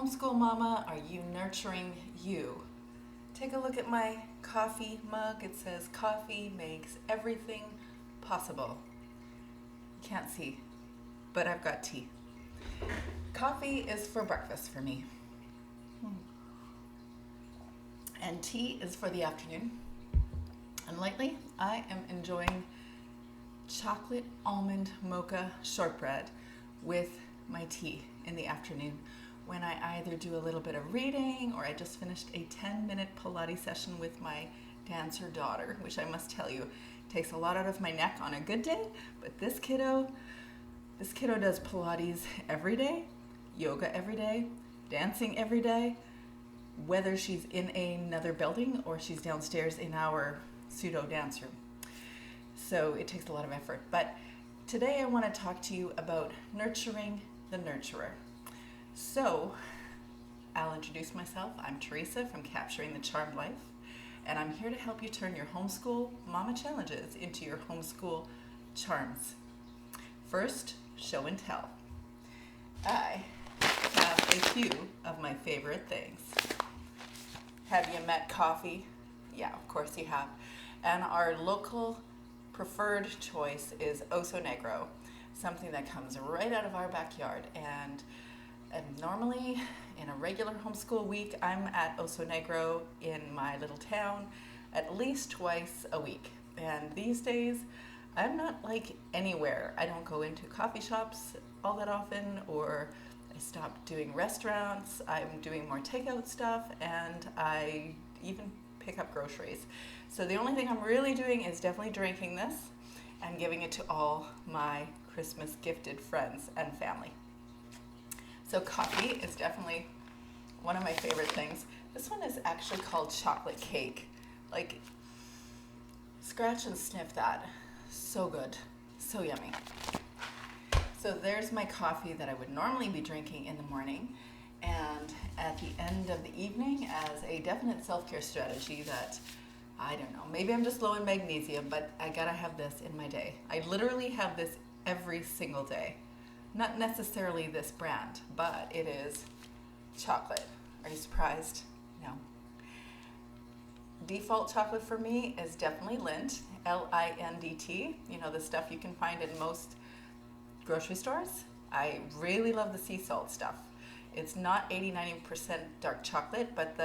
Homeschool Mama, are you nurturing you? Take a look at my coffee mug. It says coffee makes everything possible. You can't see, but I've got tea. Coffee is for breakfast for me. And tea is for the afternoon. And lately, I am enjoying chocolate almond mocha shortbread with my tea in the afternoon when I either do a little bit of reading or I just finished a 10-minute Pilates session with my dancer daughter, which I must tell you takes a lot out of my neck on a good day, but this kiddo does Pilates every day, yoga every day, dancing every day, whether she's in another building or she's downstairs in our pseudo dance room. So it takes a lot of effort. But today I want to talk to you about nurturing the nurturer. So I'll introduce myself. I'm Teresa from Capturing the Charmed Life, and I'm here to help you turn your homeschool mama challenges into your homeschool charms. First, show and tell. I have a few of my favorite things. Have you met coffee? Yeah, of course you have. And our local preferred choice is Oso Negro, something that comes right out of our backyard. And normally in a regular homeschool week, I'm at Oso Negro in my little town at least twice a week. And these days, I'm not like anywhere. I don't go into coffee shops all that often, or I stopped doing restaurants. I'm doing more takeout stuff, and I even pick up groceries. So the only thing I'm really doing is definitely drinking this and giving it to all my Christmas gifted friends and family. So coffee is definitely one of my favorite things. This one is actually called chocolate cake. Like, scratch and sniff that. So good, so yummy. So there's my coffee that I would normally be drinking in the morning, and at the end of the evening as a definite self-care strategy that, I don't know, maybe I'm just low in magnesium, but I gotta have this in my day. I literally have this every single day. Not necessarily this brand, but it is chocolate. Are you surprised? No. Default chocolate for me is definitely Lindt, Lindt. You know, the stuff you can find in most grocery stores. I really love the sea salt stuff. It's not 80-90% dark chocolate, but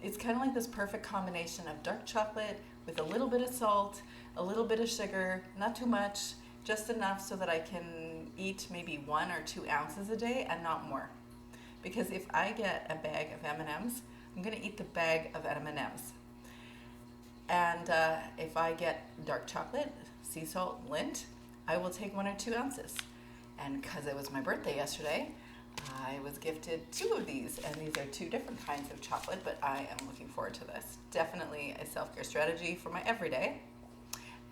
it's kind of like this perfect combination of dark chocolate with a little bit of salt, a little bit of sugar, not too much, just enough so that I can eat maybe 1 or 2 ounces a day and not more. Because if I get a bag of M&Ms, I'm going to eat the bag of M&Ms. And if I get dark chocolate, sea salt, Lindt, I will take 1 or 2 ounces. And because it was my birthday yesterday, I was gifted 2 of these, and these are 2 different kinds of chocolate, but I am looking forward to this. Definitely a self-care strategy for my everyday.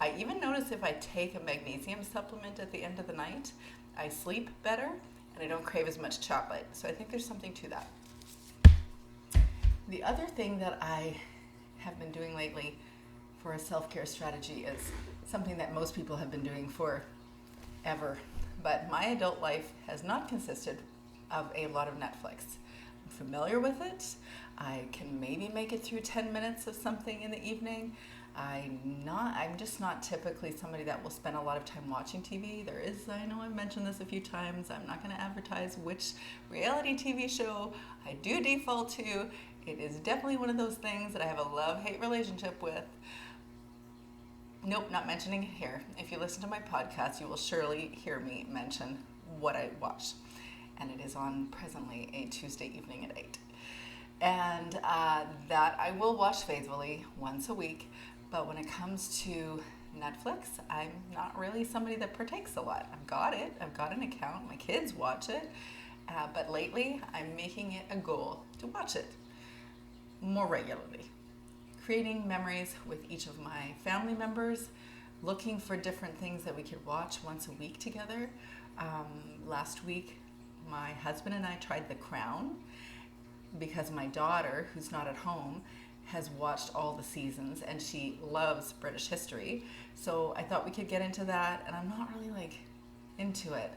I even notice if I take a magnesium supplement at the end of the night, I sleep better and I don't crave as much chocolate. So I think there's something to that. The other thing that I have been doing lately for a self-care strategy is something that most people have been doing forever. But my adult life has not consisted of a lot of Netflix. I'm familiar with it. I can maybe make it through 10 minutes of something in the evening. I'm just not typically somebody that will spend a lot of time watching TV. I know I've mentioned this a few times. I'm not going to advertise which reality TV show I do default to. It is definitely one of those things that I have a love-hate relationship with. Nope, not mentioning it here. If you listen to my podcast, you will surely hear me mention what I watch. And it is on presently a Tuesday evening at 8. And that I will watch faithfully once a week. But when it comes to Netflix, I'm not really somebody that partakes a lot. I've got it. I've got an account. My kids watch it. But lately, I'm making it a goal to watch it more regularly. Creating memories with each of my family members, looking for different things that we could watch once a week together. Last week, my husband and I tried The Crown because my daughter, who's not at home, has watched all the seasons and she loves British history. So I thought we could get into that, and I'm not really into it.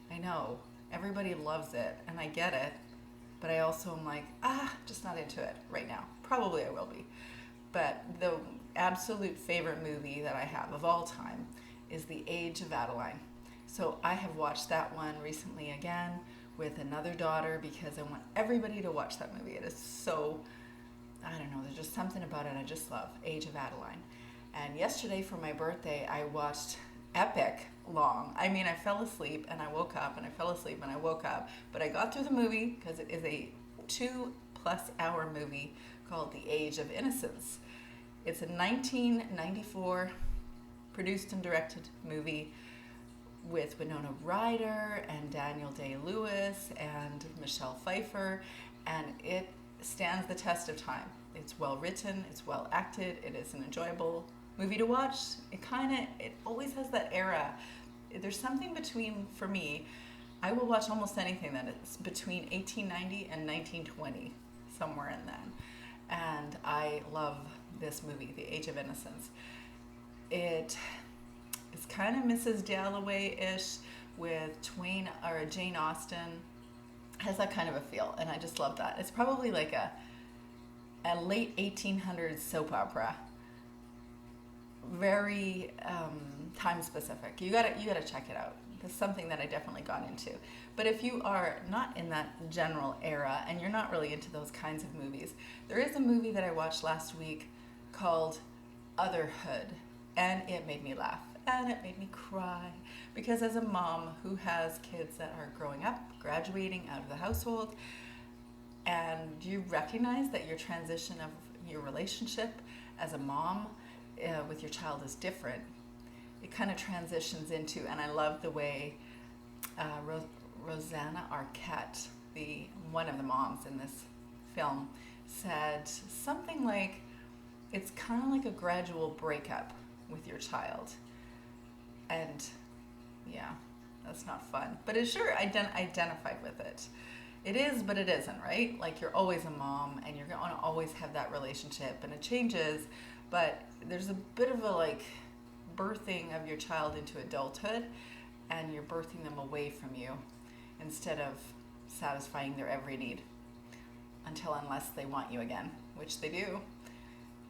I know everybody loves it and I get it, but I also am like, just not into it right now. Probably I will be. But the absolute favorite movie that I have of all time is The Age of Adeline. So I have watched that one recently again with another daughter because I want everybody to watch that movie. It is so, I don't know, there's just something about it I just love, Age of Adeline. And yesterday for my birthday, I watched epic long. I mean, I fell asleep and I woke up and I fell asleep and I woke up, but I got through the movie because it is a 2+ hour movie called The Age of Innocence. It's a 1994 produced and directed movie with Winona Ryder and Daniel Day-Lewis and Michelle Pfeiffer, and it stands the test of time. It's well written, it's well acted, it is an enjoyable movie to watch. It always has that era. There's something between, for me, I will watch almost anything that is between 1890 and 1920, somewhere in then. And I love this movie, The Age of Innocence. It is kind of Mrs. Dalloway-ish with Jane Austen. Has that kind of a feel, and I just love that. It's probably like a late 1800s soap opera. Very time specific. You gotta check it out. It's something that I definitely got into. But if you are not in that general era and you're not really into those kinds of movies, there is a movie that I watched last week called Otherhood, and it made me laugh and it made me cry because as a mom who has kids that are growing up, graduating out of the household, and you recognize that your transition of your relationship as a mom with your child is different, it kind of transitions into, and I love the way Rosanna Arquette, one of the moms in this film, said something like, it's kind of like a gradual breakup with your child. And yeah, that's not fun. But it sure identified with it. It is, but it isn't, right? Like you're always a mom and you're going to always have that relationship and it changes, but there's a bit of a birthing of your child into adulthood and you're birthing them away from you instead of satisfying their every need unless they want you again, which they do.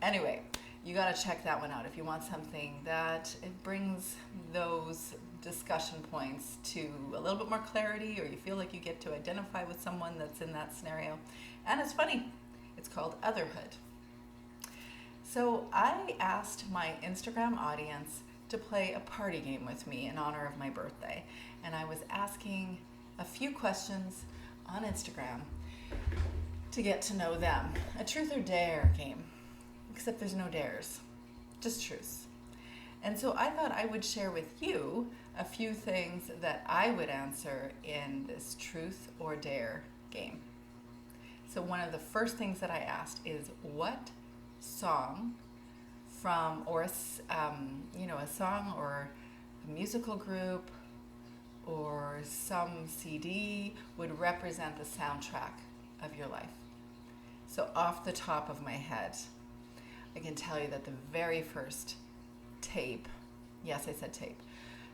Anyway, you got to check that one out if you want something that it brings those discussion points to a little bit more clarity, or you feel like you get to identify with someone that's in that scenario. And it's funny. It's called Otherhood. So I asked my Instagram audience to play a party game with me in honor of my birthday. And I was asking a few questions on Instagram to get to know them. A truth or dare game. Except there's no dares, just truths. And so I thought I would share with you a few things that I would answer in this truth or dare game. So one of the first things that I asked is, what song or a song or a musical group or some CD would represent the soundtrack of your life? So off the top of my head, I can tell you that the very first tape, yes, I said tape,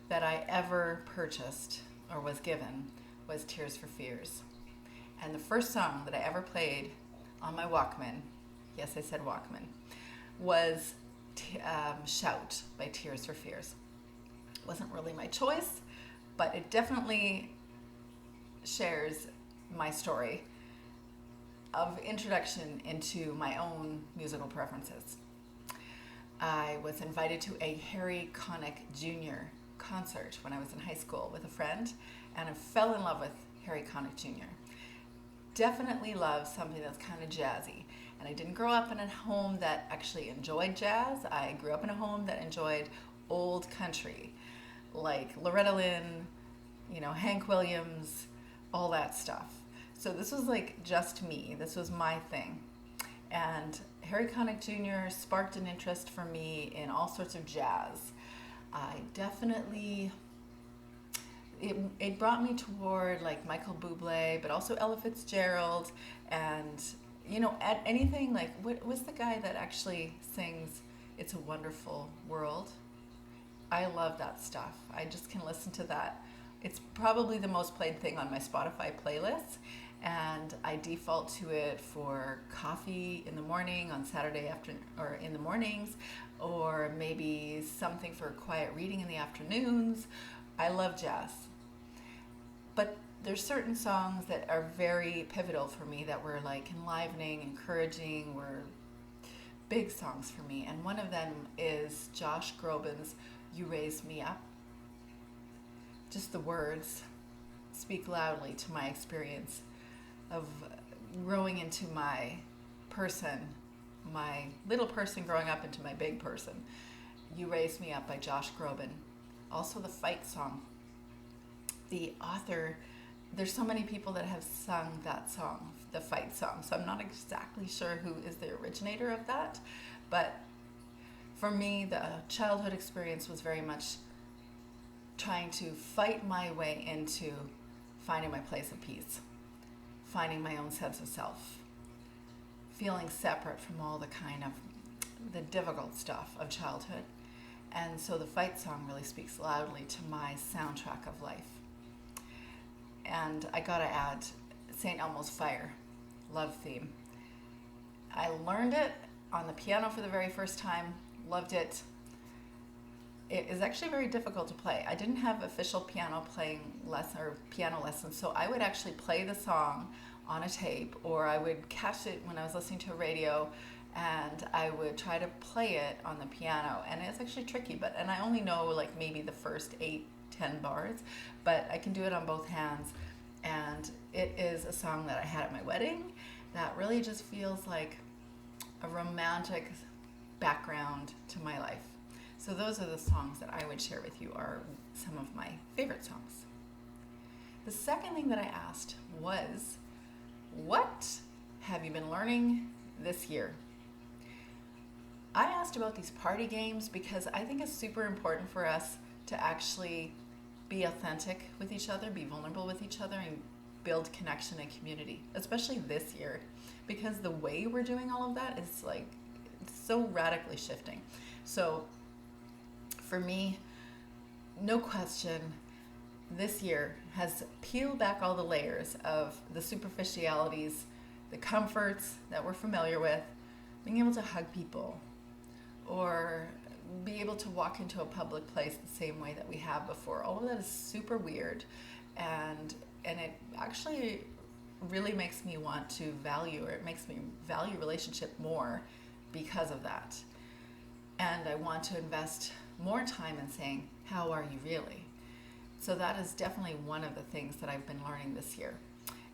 that I ever purchased or was given was Tears for Fears. And the first song that I ever played on my Walkman, yes, I said Walkman, was Shout by Tears for Fears. It wasn't really my choice, but it definitely shares my story of introduction into my own musical preferences. I was invited to a Harry Connick Jr. concert when I was in high school with a friend, and I fell in love with Harry Connick Jr. Definitely love something that's kind of jazzy. And I didn't grow up in a home that actually enjoyed jazz. I grew up in a home that enjoyed old country, like Loretta Lynn, Hank Williams, all that stuff. So this was just me. This was my thing. And Harry Connick Jr. sparked an interest for me in all sorts of jazz. It brought me toward Michael Bublé, but also Ella Fitzgerald, and at anything what was the guy that actually sings It's a Wonderful World? I love that stuff. I just can listen to that. It's probably the most played thing on my Spotify playlist, and I default to it for coffee in the morning on Saturday afternoon or in the mornings, or maybe something for quiet reading in the afternoons. I love jazz. But there's certain songs that are very pivotal for me that were like enlivening, encouraging, were big songs for me. And one of them is Josh Groban's You Raise Me Up. Just the words speak loudly to my experience of growing into my person, my little person growing up into my big person. You Raise Me Up by Josh Groban. Also the Fight song. The author, there's so many people that have sung that song, the Fight song, so I'm not exactly sure who is the originator of that, but for me, the childhood experience was very much trying to fight my way into finding my place of peace, finding my own sense of self, feeling separate from all the kind of the difficult stuff of childhood. And so the Fight song really speaks loudly to my soundtrack of life. And I gotta add St. Elmo's Fire, love theme. I learned it on the piano for the very first time, loved it. It is actually very difficult to play. I didn't have official piano lessons, so I would actually play the song on a tape, or I would catch it when I was listening to a radio, and I would try to play it on the piano. And it's actually tricky, and I only know like maybe the first 8-10 bars, but I can do it on both hands. And it is a song that I had at my wedding that really just feels like a romantic background to my life. So those are the songs that I would share with you, are some of my favorite songs. The second thing that I asked was, what have you been learning this year? I asked about these party games because I think it's super important for us to actually be authentic with each other, be vulnerable with each other, and build connection and community, especially this year, because the way we're doing all of that is like, it's so radically shifting. So for me, no question, this year has peeled back all the layers of the superficialities, the comforts that we're familiar with, being able to hug people or be able to walk into a public place the same way that we have before. All of that is super weird, and it actually really makes me want to value, or it makes me value relationship more because of that. And I want to invest more time in saying, how are you really? So that is definitely one of the things that I've been learning this year.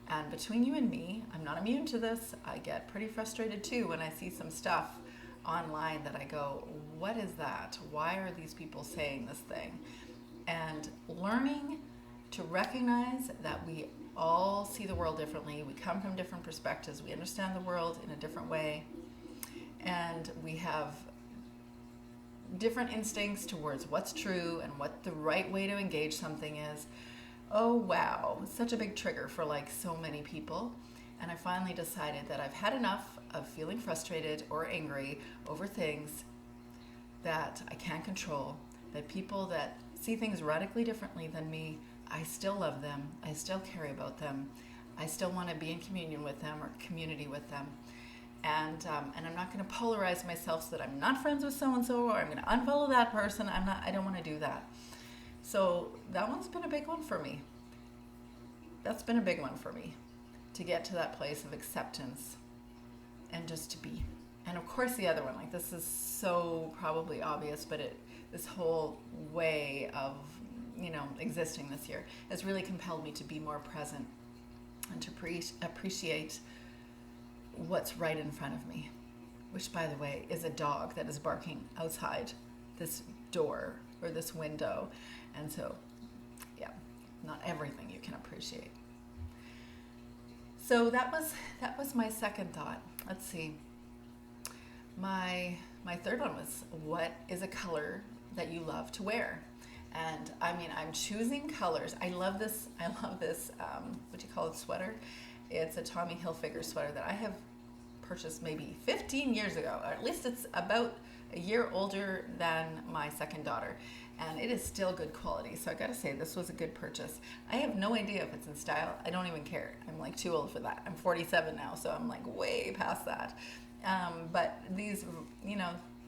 And between you and me, I'm not immune to this. I get pretty frustrated too when I see some stuff online that I go, what is that? Why are these people saying this thing? And learning to recognize that we all see the world differently. We come from different perspectives. We understand the world in a different way. And we have different instincts towards what's true and what the right way to engage something is. Oh wow, such a big trigger for like so many people. And I finally decided that I've had enough of feeling frustrated or angry over things that I can't control, that people that see things radically differently than me, I still love them, I still care about them, I still want to be in communion with them or community with them. And I'm not going to polarize myself so that I'm not friends with so-and-so, or I'm going to unfollow that person. I don't want to do that. So that one's been a big one for me. That's been a big one for me, to get to that place of acceptance and just to be. And of course the other one, like this is so probably obvious, but this whole way of, existing this year has really compelled me to be more present and to appreciate what's right in front of me, which by the way is a dog that is barking outside this door or this window. And so yeah, not everything you can appreciate. So that was my second thought. Let's see, my third one was, what is a color that you love to wear? And I'm choosing colors. I love this what do you call it, sweater. It's a Tommy Hilfiger sweater that I have purchased maybe 15 years ago, or at least it's about a year older than my second daughter. and it is still good quality. So I gotta say, this was a good purchase. I have no idea if it's in style. I don't even care. I'm like too old for that. I'm 47 now, so I'm like way past that. But these,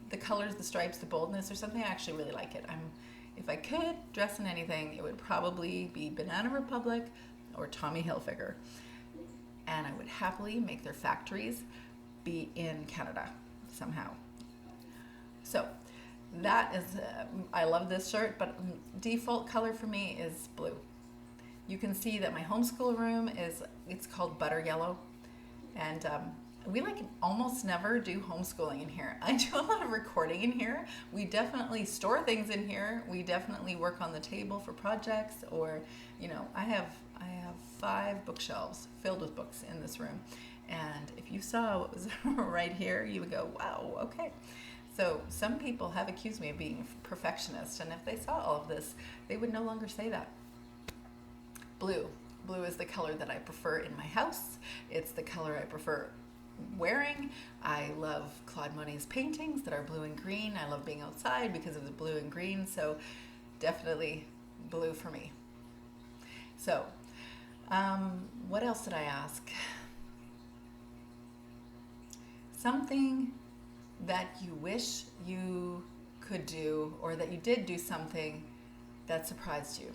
the colors, the stripes, the boldness, or something, I actually really like it. If I could dress in anything, it would probably be Banana Republic or Tommy Hilfiger. And I would happily make their factories be in Canada somehow. So that is, I love this shirt, but default color for me is blue. You can see that my homeschool room it's called butter yellow. And we almost never do homeschooling in here. I do a lot of recording in here. We definitely store things in here. We definitely work on the table for projects, or, I have 5 bookshelves filled with books in this room. And if you saw what was right here, you would go, wow, okay. So some people have accused me of being a perfectionist, and if they saw all of this, they would no longer say that. Blue. Blue is the color that I prefer in my house. It's the color I prefer wearing. I love Claude Monet's paintings that are blue and green. I love being outside because of the blue and green, so definitely blue for me. So, what else did I ask? Something that you wish you could do, or that you did do something that surprised you.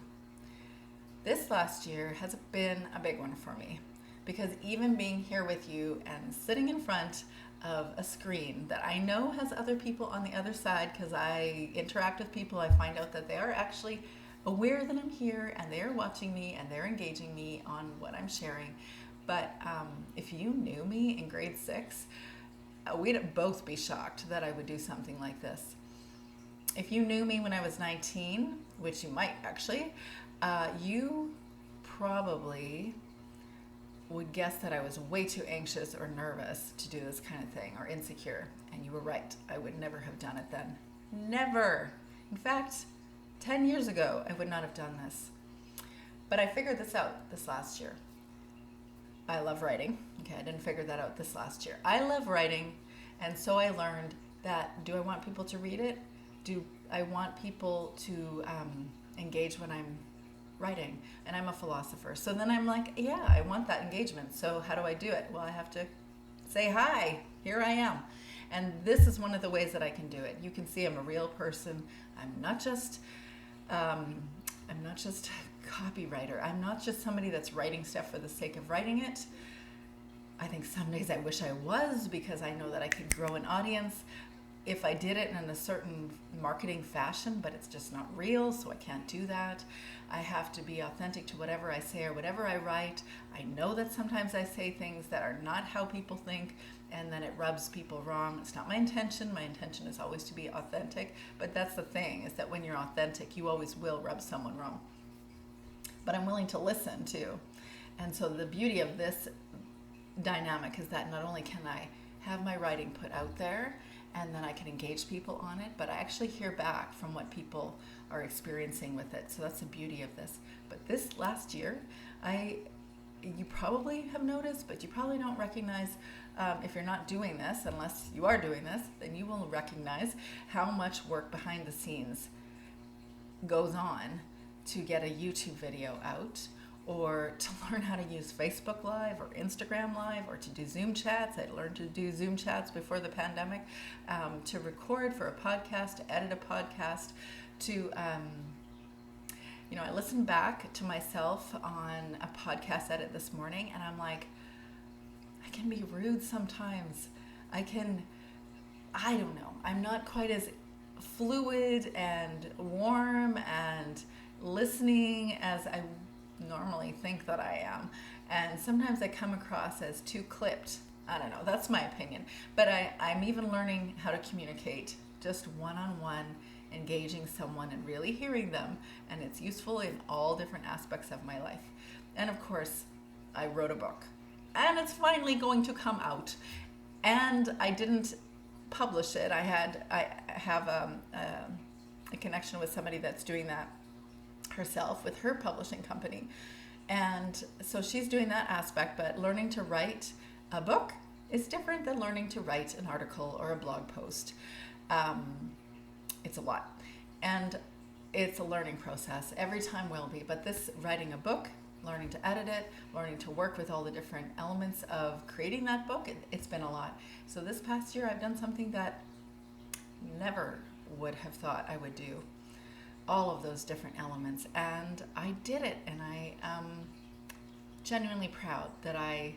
This last year has been a big one for me, because even being here with you and sitting in front of a screen that I know has other people on the other side, because I interact with people, I find out that they are actually aware that I'm here and they're watching me and they're engaging me on what I'm sharing. But if you knew me in grade 6, we'd both be shocked that I would do something like this. If you knew me when I was 19, which you might actually, you probably would guess that I was way too anxious or nervous to do this kind of thing, or insecure. And you were right. I would never have done it then. Never. In fact, 10 years ago, I would not have done this. But I figured this out this last year. I love writing. Okay, I didn't figure that out this last year. I love writing, and so I learned that, do I want people to read it? Do I want people to engage when I'm writing? And I'm a philosopher. So then I'm like, yeah, I want that engagement. So how do I do it? Well, I have to say, hi, here I am. And this is one of the ways that I can do it. You can see I'm a real person. I'm not just a copywriter. I'm not just somebody that's writing stuff for the sake of writing it. I think some days I wish I was, because I know that I could grow an audience if I did it in a certain marketing fashion, but it's just not real, so I can't do that. I have to be authentic to whatever I say or whatever I write. I know that sometimes I say things that are not how people think, and then it rubs people wrong. It's not my intention. My intention is always to be authentic, but that's the thing, is that when you're authentic, you always will rub someone wrong. But I'm willing to listen too. And so the beauty of this dynamic is that not only can I have my writing put out there, and then I can engage people on it, but I actually hear back from what people are experiencing with it. So that's the beauty of this. But this last year, you probably have noticed, but you probably don't recognize, if you're not doing this, unless you are doing this, then you will recognize how much work behind the scenes goes on to get a YouTube video out, or to learn how to use Facebook Live or Instagram Live, or to do Zoom chats. I learned to do Zoom chats before the pandemic, to record for a podcast, to edit a podcast, to, I listened back to myself on a podcast edit this morning, and I'm like, I can be rude sometimes. I don't know. I'm not quite as fluid and warm and listening as I normally think that I am, and sometimes I come across as too clipped. I don't know, that's my opinion, but I'm even learning how to communicate just one-on-one, engaging someone and really hearing them, and it's useful in all different aspects of my life. And of course, I wrote a book, and it's finally going to come out, and I didn't publish it. I have a connection with somebody that's doing that herself with her publishing company, and so she's doing that aspect. But learning to write a book is different than learning to write an article or a blog post. It's a lot, and it's a learning process. Every time will be. But this writing a book, learning to edit it, learning to work with all the different elements of creating that book, it's been a lot. So this past year I've done something that never would have thought I would do. All of those different elements. And I did it. And I am genuinely proud that I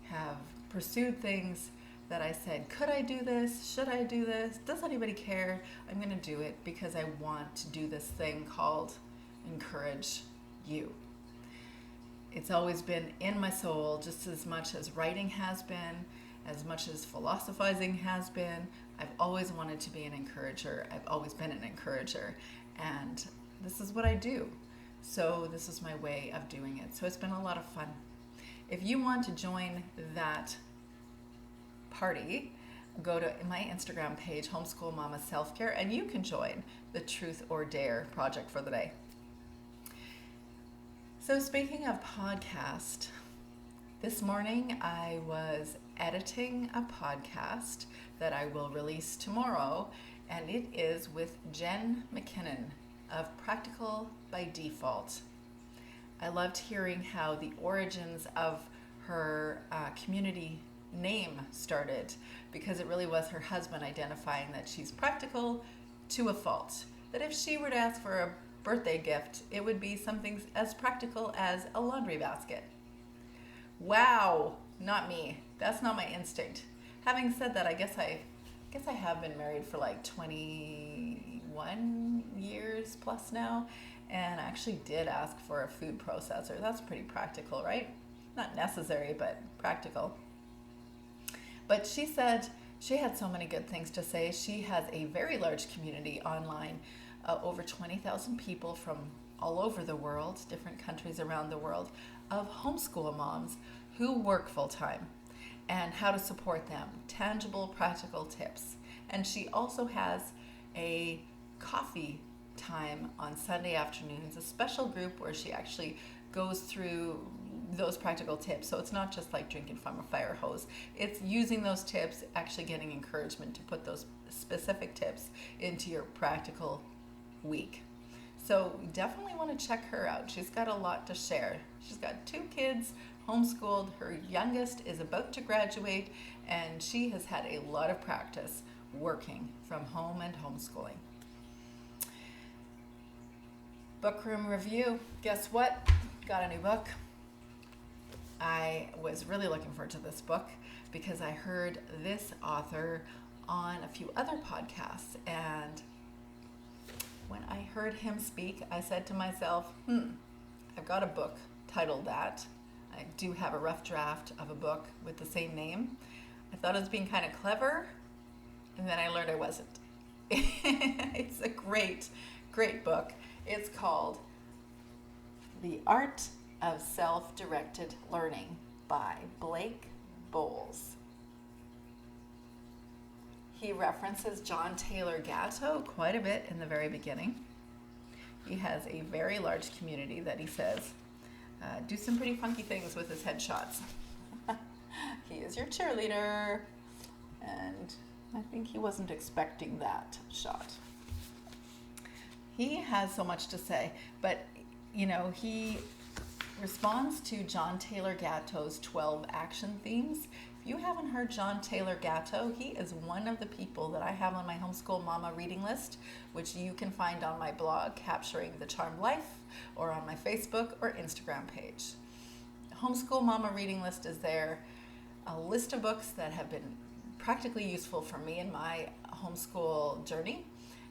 have pursued things that I said, could I do this? Should I do this? Does anybody care? I'm going to do it because I want to do this thing called encourage you. It's always been in my soul, just as much as writing has been, as much as philosophizing has been. I've always wanted to be an encourager. I've always been an encourager. And this is what I do. So this is my way of doing it. So it's been a lot of fun. If you want to join that party, go to my Instagram page, Homeschool Mama Self-Care, and you can join the Truth or Dare project for the day. So speaking of podcast, this morning I was editing a podcast that I will release tomorrow, and it is with Jen McKinnon of Practical by Default. I loved hearing how the origins of her community name started, because it really was her husband identifying that she's practical to a fault. That if she were to ask for a birthday gift, it would be something as practical as a laundry basket. Wow, not me. That's not my instinct. Having said that, I guess I have been married for like 21 years plus now, and I actually did ask for a food processor. That's pretty practical, right? Not necessary, but practical. But she said she had so many good things to say. She has a very large community online, over 20,000 people from all over the world, different countries around the world, of homeschool moms who work full-time, and how to support them, tangible, practical tips. And she also has a coffee time on Sunday afternoons, a special group where she actually goes through those practical tips. So it's not just like drinking from a fire hose. It's using those tips, actually getting encouragement to put those specific tips into your practical week. So definitely want to check her out. She's got a lot to share. She's got 2 kids, homeschooled. Her youngest is about to graduate, and she has had a lot of practice working from home and homeschooling. Book room review. Guess what? Got a new book. I was really looking forward to this book because I heard this author on a few other podcasts, and when I heard him speak, I said to myself, I've got a book titled that. I do have a rough draft of a book with the same name. I thought it was being kind of clever, and then I learned I wasn't. It's a great, great book. It's called The Art of Self-Directed Learning by Blake Bowles. He references John Taylor Gatto quite a bit in the very beginning. He has a very large community that he says do some pretty funky things with his headshots. He is your cheerleader, and I think he wasn't expecting that shot. He has so much to say, but he responds to John Taylor Gatto's 12 action themes. If you haven't heard John Taylor Gatto, he is one of the people that I have on my Homeschool Mama reading list, which you can find on my blog, Capturing the Charmed Life, or on my Facebook or Instagram page. Homeschool Mama reading list is there, a list of books that have been practically useful for me in my homeschool journey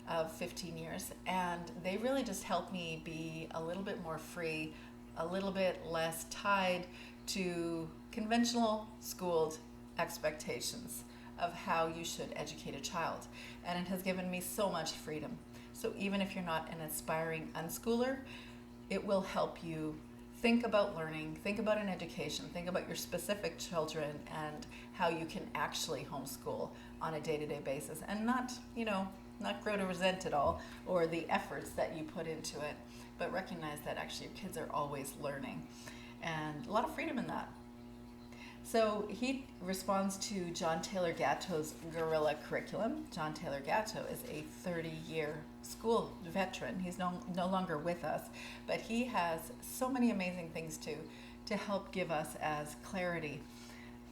of 15 years, and they really just help me be a little bit more free, a little bit less tied to conventional schooled expectations of how you should educate a child. And it has given me so much freedom. So even if you're not an aspiring unschooler, it will help you think about learning, think about an education, think about your specific children and how you can actually homeschool on a day-to-day basis, and not grow to resent it all or the efforts that you put into it, but recognize that actually your kids are always learning, and a lot of freedom in that. So he responds to John Taylor Gatto's guerrilla curriculum. John Taylor Gatto is a 30-year school veteran. He's no longer with us, but he has so many amazing things to help give us as clarity.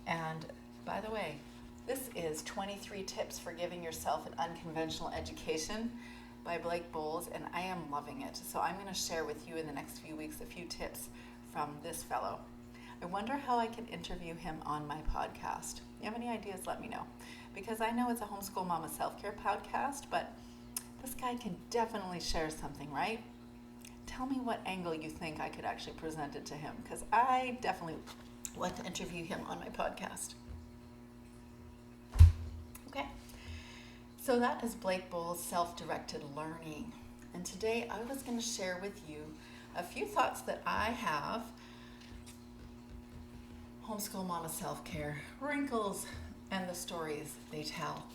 And by the way, this is 23 Tips for Giving Yourself an Unconventional Education by Blake Bowles, and I am loving it. So I'm going to share with you in the next few weeks a few tips from this fellow. I wonder how I can interview him on my podcast. If you have any ideas, let me know. Because I know it's a Homeschool Mama Self-Care podcast, but this guy can definitely share something, right? Tell me what angle you think I could actually present it to him, because I definitely want to interview him on my podcast. Okay, so that is Blake Bowles' Self-Directed Learning. And today I was going to share with you a few thoughts that I have. Homeschool Mama Self-Care, Wrinkles and the Stories they tell.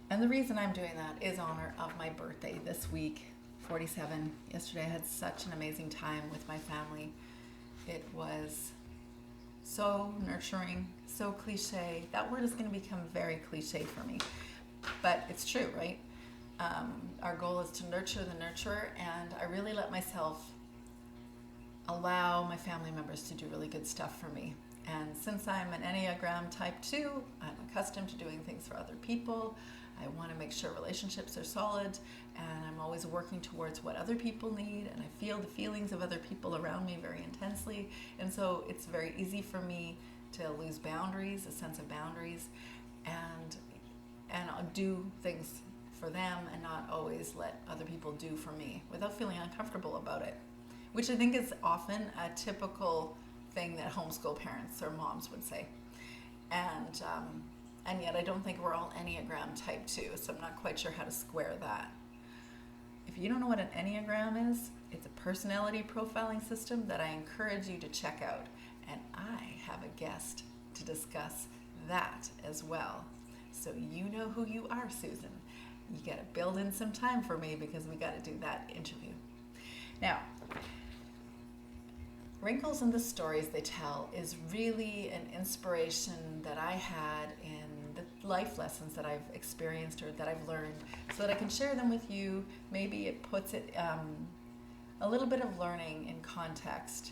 And the reason I'm doing that is honor of my birthday this week, 47. Yesterday I had such an amazing time with my family. It was so nurturing, so cliche. That word is going to become very cliche for me, but it's true, right? Our goal is to nurture the nurturer, and I really let myself allow my family members to do really good stuff for me. And since I'm an Enneagram type 2, I'm accustomed to doing things for other people. I want to make sure relationships are solid, and I'm always working towards what other people need, and I feel the feelings of other people around me very intensely. And so it's very easy for me to lose boundaries, a sense of boundaries, and I'll do things for them and not always let other people do for me without feeling uncomfortable about it, which I think is often a typical thing that homeschool parents or moms would say. And yet I don't think we're all Enneagram type 2, so I'm not quite sure how to square that. If you don't know what an Enneagram is, it's a personality profiling system that I encourage you to check out. And I have a guest to discuss that as well. So you know who you are, Susan. You got to build in some time for me because we got to do that interview. Now, Wrinkles and the Stories they tell is really an inspiration that I had in the life lessons that I've experienced or that I've learned, so that I can share them with you. Maybe it puts it a little bit of learning in context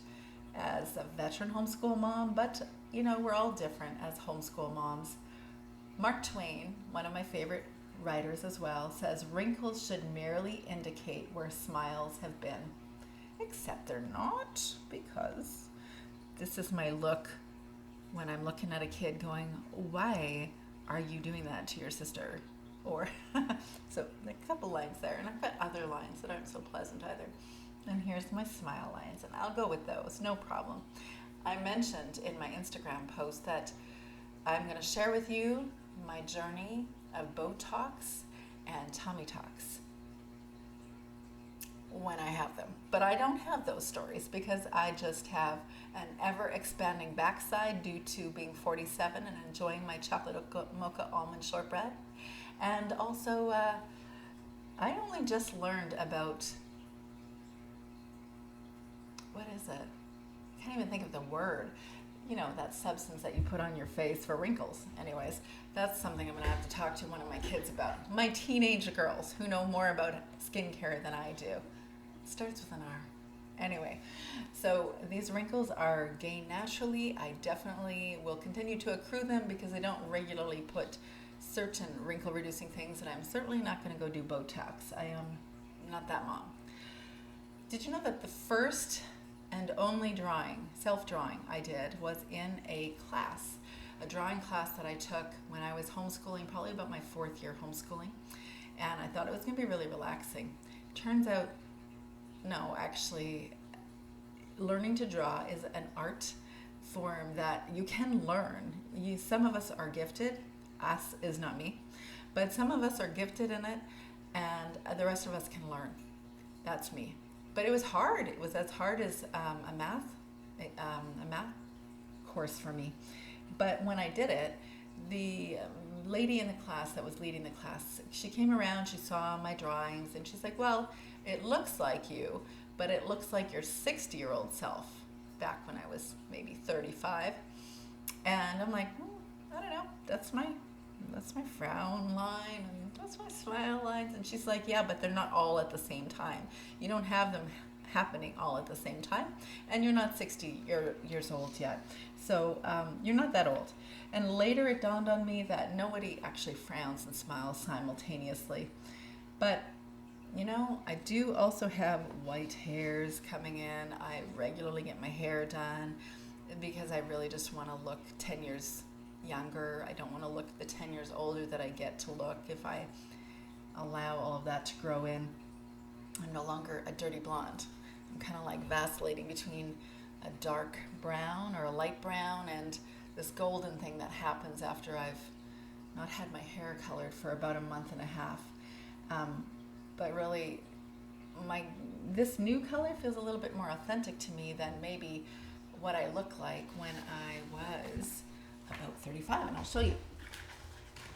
as a veteran homeschool mom, but you know, we're all different as homeschool moms. Mark Twain, one of my favorite writers as well, says wrinkles should merely indicate where smiles have been. Except they're not, because this is my look when I'm looking at a kid going, why are you doing that to your sister? Or, so a couple lines there, and I've got other lines that aren't so pleasant either. And here's my smile lines, and I'll go with those, no problem. I mentioned in my Instagram post that I'm going to share with you my journey of Botox and tummy tucks when I have them. But I don't have those stories because I just have an ever-expanding backside due to being 47 and enjoying my chocolate mocha almond shortbread. And also, I only just learned about, what is it? I can't even think of the word. You know, that substance that you put on your face for wrinkles. Anyways, that's something I'm going to have to talk to one of my kids about. My teenage girls who know more about skincare than I do. Starts with an R. Anyway, so these wrinkles are gained naturally. I definitely will continue to accrue them because I don't regularly put certain wrinkle reducing things, and I'm certainly not going to go do Botox. I am not that mom. Did you know that the first and only self-drawing I did was in a class, a drawing class that I took when I was homeschooling, probably about my 4th year homeschooling, and I thought it was going to be really relaxing. Turns out, no, actually, learning to draw is an art form that you can learn. Some of us are gifted, us is not me, but some of us are gifted in it, and the rest of us can learn. That's me. But it was hard. It was as hard as a math course for me. But when I did it, the lady in the class that was leading the class, she came around, she saw my drawings, and she's like, well, it looks like you, but it looks like your 60-year-old self back when I was maybe 35. And I'm like, I don't know, that's my that's my frown line, and that's my smile lines. And she's like, yeah, but they're not all at the same time. You don't have them happening all at the same time, and you're not 60 years old yet. So you're not that old. And later it dawned on me that nobody actually frowns and smiles simultaneously. But I do also have white hairs coming in. I regularly get my hair done because I really just want to look 10 years younger. I don't want to look the 10 years older that I get to look if I allow all of that to grow in. I'm no longer a dirty blonde. I'm kind of like vacillating between a dark brown or a light brown and this golden thing that happens after I've not had my hair colored for about a month and a half. But really, this new color feels a little bit more authentic to me than maybe what I look like when I was about 35, and I'll show you.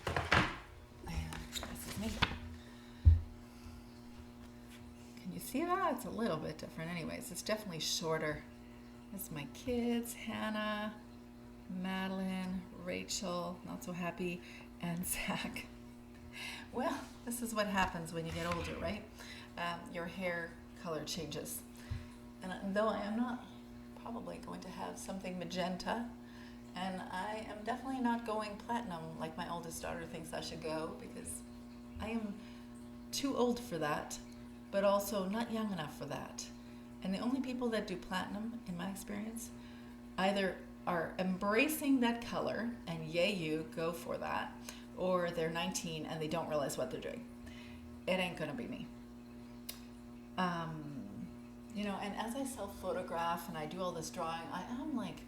And this is me. Can you see that? It's a little bit different anyways. It's definitely shorter. This is my kids, Hannah, Madeline, Rachel, not so happy, and Zach. Well, this is what happens when you get older, right? Your hair color changes. And though I am not probably going to have something magenta, and I am definitely not going platinum like my oldest daughter thinks I should go, because I am too old for that, but also not young enough for that. And the only people that do platinum, in my experience, either are embracing that color and yay you, go for that, or they're 19 and they don't realize what they're doing. It ain't gonna be me. And as I self-photograph and I do all this drawing, I am like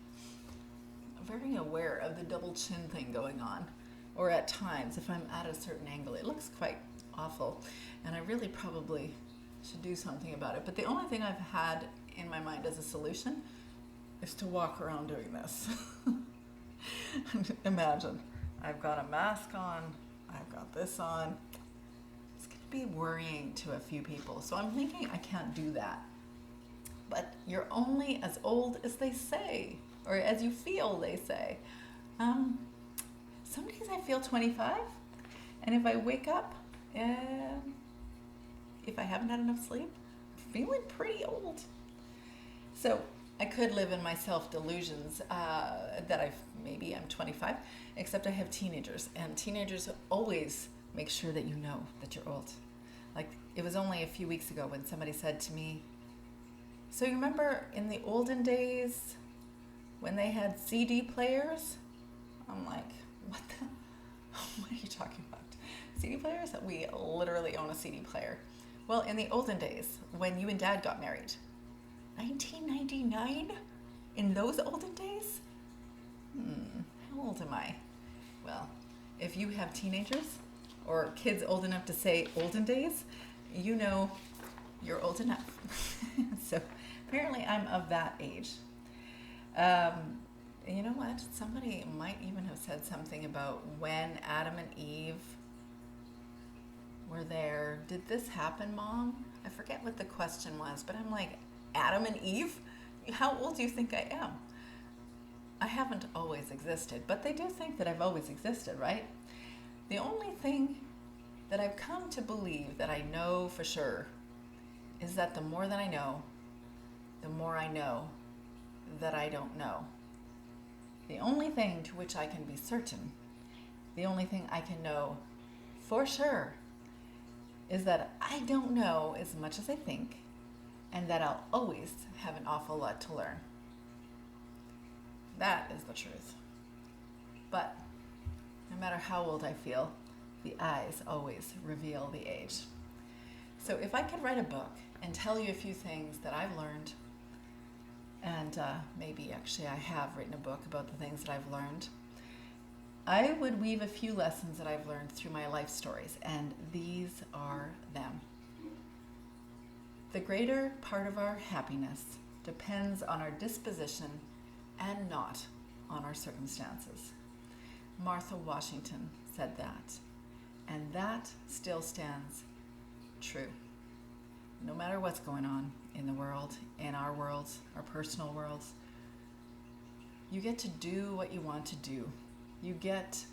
very aware of the double chin thing going on. Or at times, if I'm at a certain angle, it looks quite awful. And I really probably should do something about it. But the only thing I've had in my mind as a solution is to walk around doing this. Imagine, I've got a mask on, I've got this on. It's going to be worrying to a few people. So I'm thinking I can't do that. But you're only as old as they say, or as you feel, they say. Some days I feel 25, and if I wake up, if I haven't had enough sleep, I'm feeling pretty old. So I could live in my self-delusions that maybe I'm 25, except I have teenagers, and teenagers always make sure that you know that you're old. Like, it was only a few weeks ago when somebody said to me, so you remember in the olden days when they had CD players? I'm like, what are you talking about? CD players? We literally own a CD player. Well, in the olden days, when you and Dad got married, 1999? In those olden days? How old am I? Well, if you have teenagers or kids old enough to say olden days, you know you're old enough. So apparently I'm of that age. You know what? Somebody might even have said something about when Adam and Eve were there. Did this happen, Mom? I forget what the question was, but I'm like, Adam and Eve? How old do you think I am? I haven't always existed, but they do think that I've always existed, right? The only thing that I've come to believe that I know for sure is that the more that I know, the more I know that I don't know. The only thing to which I can be certain, the only thing I can know for sure, is that I don't know as much as I think, and that I'll always have an awful lot to learn. That is the truth. But no matter how old I feel, the eyes always reveal the age. So if I could write a book and tell you a few things that I've learned, and maybe actually I have written a book about the things that I've learned, I would weave a few lessons that I've learned through my life stories, and these are them. The greater part of our happiness depends on our disposition and not on our circumstances. Martha Washington said that, and that still stands true. No matter what's going on in the world, in our worlds, our personal worlds, you get to do what you want to do. You get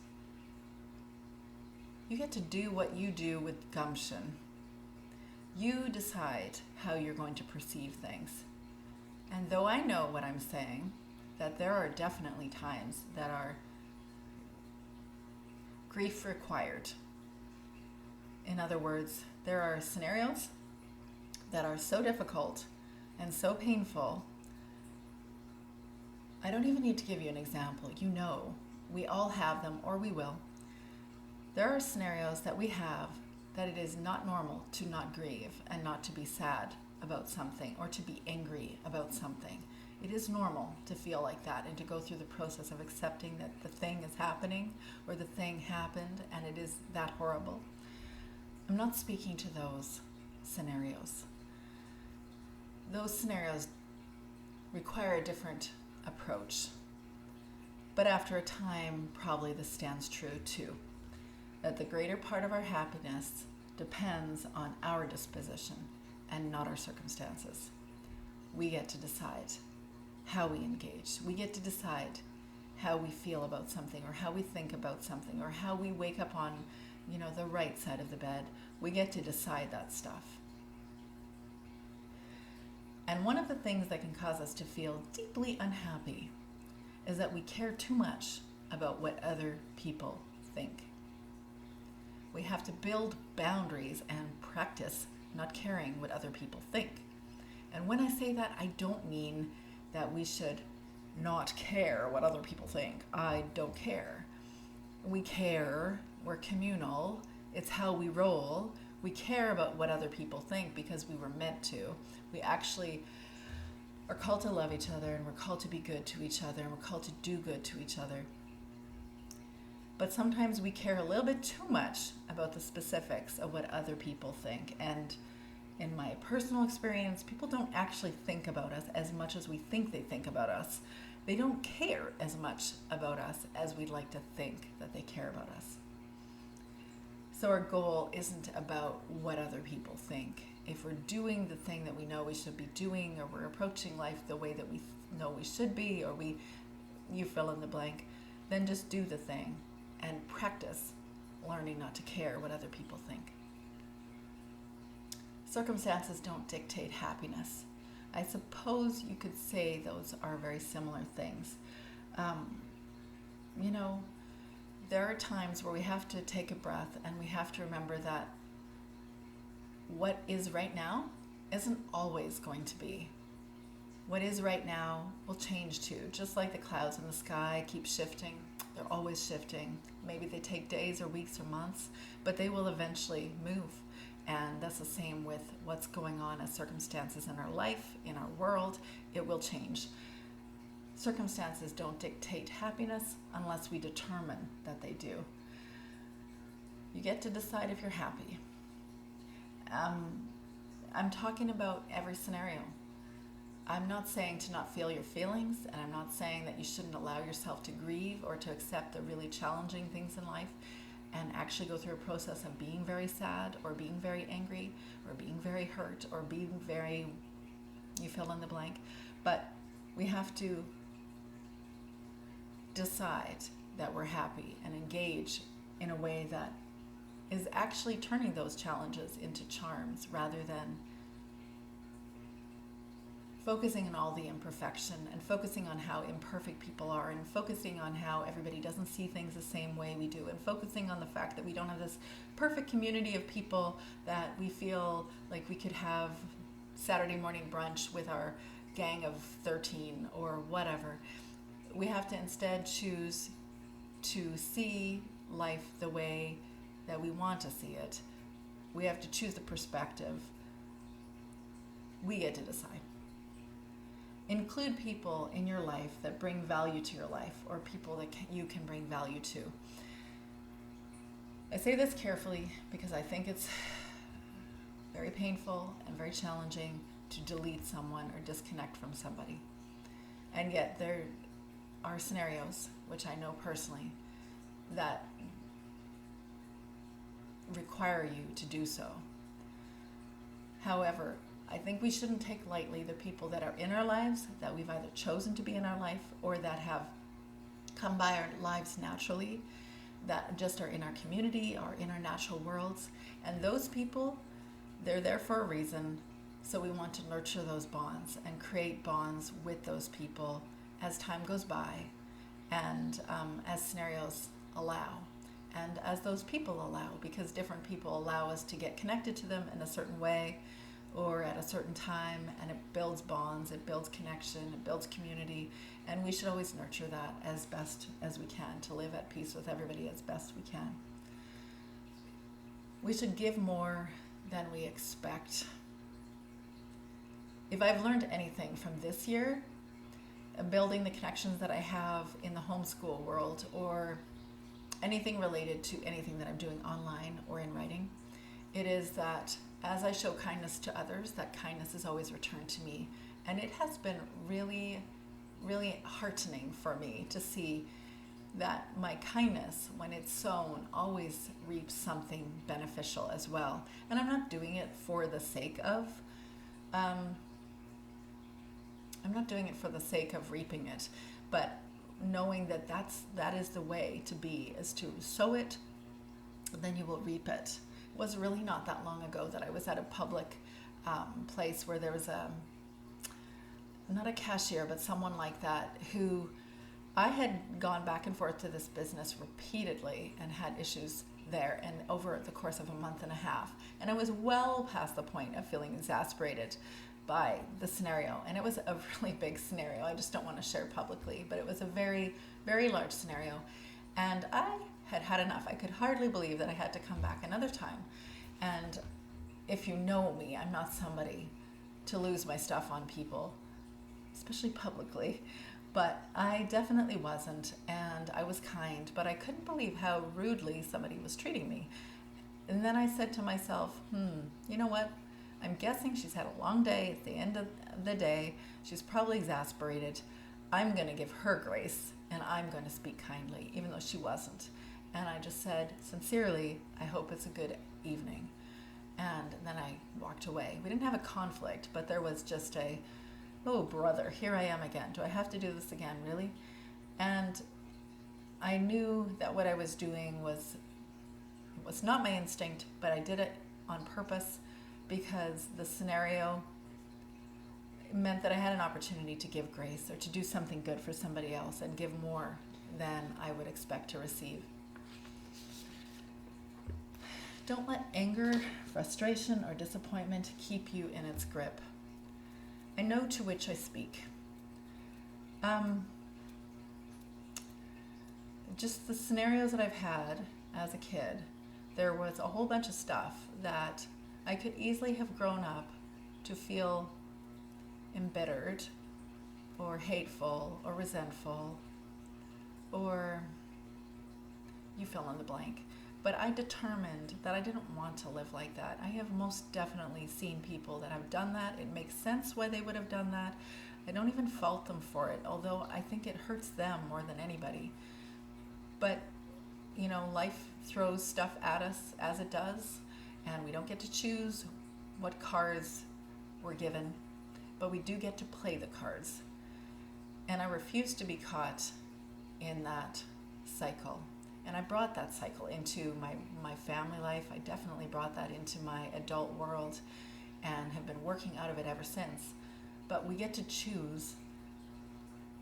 You get to do what you do with gumption. You decide how you're going to perceive things. And though I know what I'm saying, that there are definitely times that are grief required. In other words, there are scenarios that are so difficult and so painful. I don't even need to give you an example. You know, we all have them, or we will. There are scenarios that we have that it is not normal to not grieve and not to be sad about something or to be angry about something. It is normal to feel like that and to go through the process of accepting that the thing is happening or the thing happened and it is that horrible. I'm not speaking to those scenarios. Those scenarios require a different approach. But after a time, probably this stands true too, that the greater part of our happiness depends on our disposition and not our circumstances. We get to decide how we engage. We get to decide how we feel about something or how we think about something or how we wake up on, the right side of the bed. We get to decide that stuff. And one of the things that can cause us to feel deeply unhappy is that we care too much about what other people think. We have to build boundaries and practice not caring what other people think. And when I say that, I don't mean that we should not care what other people think. I don't care. We care. We're communal. It's how we roll. We care about what other people think because we were meant to. We actually are called to love each other, and we're called to be good to each other, and we're called to do good to each other. But sometimes we care a little bit too much about the specifics of what other people think. And in my personal experience, people don't actually think about us as much as we think they think about us. They don't care as much about us as we'd like to think that they care about us. So our goal isn't about what other people think. If we're doing the thing that we know we should be doing, or we're approaching life the way that we know we should be, or you fill in the blank, then just do the thing and practice learning not to care what other people think. Circumstances don't dictate happiness. I suppose you could say those are very similar things. There are times where we have to take a breath and we have to remember that what is right now isn't always going to be. What is right now will change too, just like the clouds in the sky keep shifting. They're always shifting. Maybe they take days or weeks or months, but they will eventually move. And that's the same with what's going on as circumstances in our life, in our world. It will change. Circumstances don't dictate happiness unless we determine that they do. You get to decide if you're happy. I'm talking about every scenario. I'm not saying to not feel your feelings, and I'm not saying that you shouldn't allow yourself to grieve or to accept the really challenging things in life and actually go through a process of being very sad or being very angry or being very hurt or being very, you fill in the blank. But we have to decide that we're happy and engage in a way that is actually turning those challenges into charms rather than focusing on all the imperfection and focusing on how imperfect people are and focusing on how everybody doesn't see things the same way we do and focusing on the fact that we don't have this perfect community of people that we feel like we could have Saturday morning brunch with our gang of 13 or whatever. We have to instead choose to see life the way that we want to see it. We have to choose the perspective. We get to decide. Include people in your life that bring value to your life, or people that you can bring value to. I say this carefully because I think it's very painful and very challenging to delete someone or disconnect from somebody. And yet there are scenarios, which I know personally, that require you to do so. However, I think we shouldn't take lightly the people that are in our lives, that we've either chosen to be in our life or that have come by our lives naturally, that just are in our community or in our natural worlds. And those people, they're there for a reason. So we want to nurture those bonds and create bonds with those people as time goes by and as scenarios allow. And as those people allow, because different people allow us to get connected to them in a certain way or at a certain time, and it builds bonds, it builds connection, it builds community, and we should always nurture that as best as we can, to live at peace with everybody as best we can. We should give more than we expect. If I've learned anything from this year, building the connections that I have in the homeschool world, or anything related to anything that I'm doing online or in writing, it is that as I show kindness to others, that kindness is always returned to me. And it has been really, really heartening for me to see that my kindness, when it's sown, always reaps something beneficial as well. And I'm not doing it for the sake of, reaping it, but knowing that that is the way to be, is to sow it, then you will reap it. It was really not that long ago that I was at a public place where there was not a cashier, but someone like that, who I had gone back and forth to this business repeatedly and had issues there, and over the course of a month and a half. And I was well past the point of feeling exasperated by the scenario. And it was a really big scenario. I just don't want to share publicly, but it was a very, very large scenario. And I had had enough. I could hardly believe that I had to come back another time. And if you know me, I'm not somebody to lose my stuff on people, especially publicly. But I definitely wasn't, and I was kind, but I couldn't believe how rudely somebody was treating me. And then I said to myself, you know what? I'm guessing she's had a long day. It's the end of the day. She's probably exasperated. I'm going to give her grace, and I'm going to speak kindly, even though she wasn't. And I just said, sincerely, I hope it's a good evening. And then I walked away. We didn't have a conflict, but there was just oh, brother, here I am again. Do I have to do this again, really? And I knew that what I was doing was not my instinct, but I did it on purpose, because the scenario meant that I had an opportunity to give grace or to do something good for somebody else and give more than I would expect to receive. Don't let anger, frustration, or disappointment keep you in its grip. I know to which I speak. Just the scenarios that I've had as a kid, there was a whole bunch of stuff that I could easily have grown up to feel embittered or hateful or resentful, or you fill in the blank. But I determined that I didn't want to live like that. I have most definitely seen people that have done that. It makes sense why they would have done that. I don't even fault them for it, although I think it hurts them more than anybody. But, you know, life throws stuff at us as it does, and we don't get to choose what cards we're given, but we do get to play the cards. And I refuse to be caught in that cycle. And I brought that cycle into my family life. I definitely brought that into my adult world and have been working out of it ever since. But we get to choose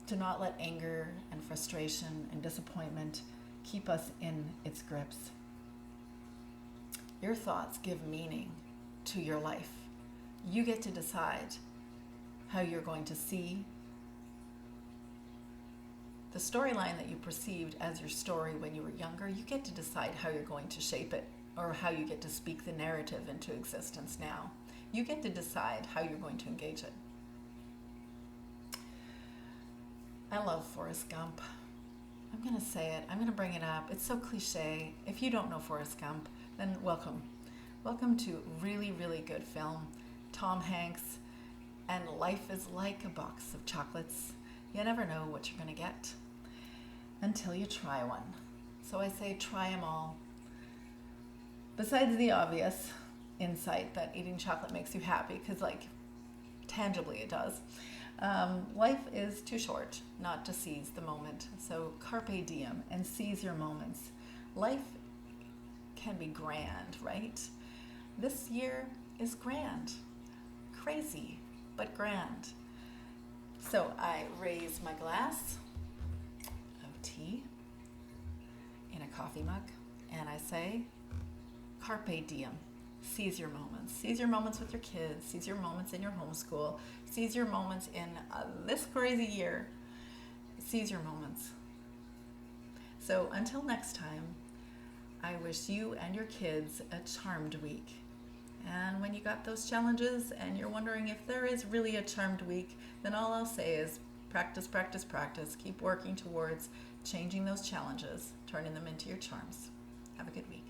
to not let anger and frustration and disappointment keep us in its grips. Your thoughts give meaning to your life. You get to decide how you're going to see the storyline that you perceived as your story when you were younger. You get to decide how you're going to shape it, or how you get to speak the narrative into existence now. You get to decide how you're going to engage it. I love Forrest Gump. I'm going to say it. I'm going to bring it up. It's so cliche. If you don't know Forrest Gump, then welcome. Welcome to really, really good film. Tom Hanks, and life is like a box of chocolates. You never know what you're going to get until you try one. So I say try them all. Besides the obvious insight that eating chocolate makes you happy, because like tangibly it does, life is too short not to seize the moment. So carpe diem and seize your moments. Life can be grand, right? This year is grand. Crazy, but grand. So I raise my glass of tea in a coffee mug and I say, Carpe diem. Seize your moments. Seize your moments with your kids. Seize your moments in your homeschool. Seize your moments in this crazy year. Seize your moments. So until next time, I wish you and your kids a charmed week. And when you got those challenges and you're wondering if there is really a charmed week, then all I'll say is practice, practice, practice. Keep working towards changing those challenges, turning them into your charms. Have a good week.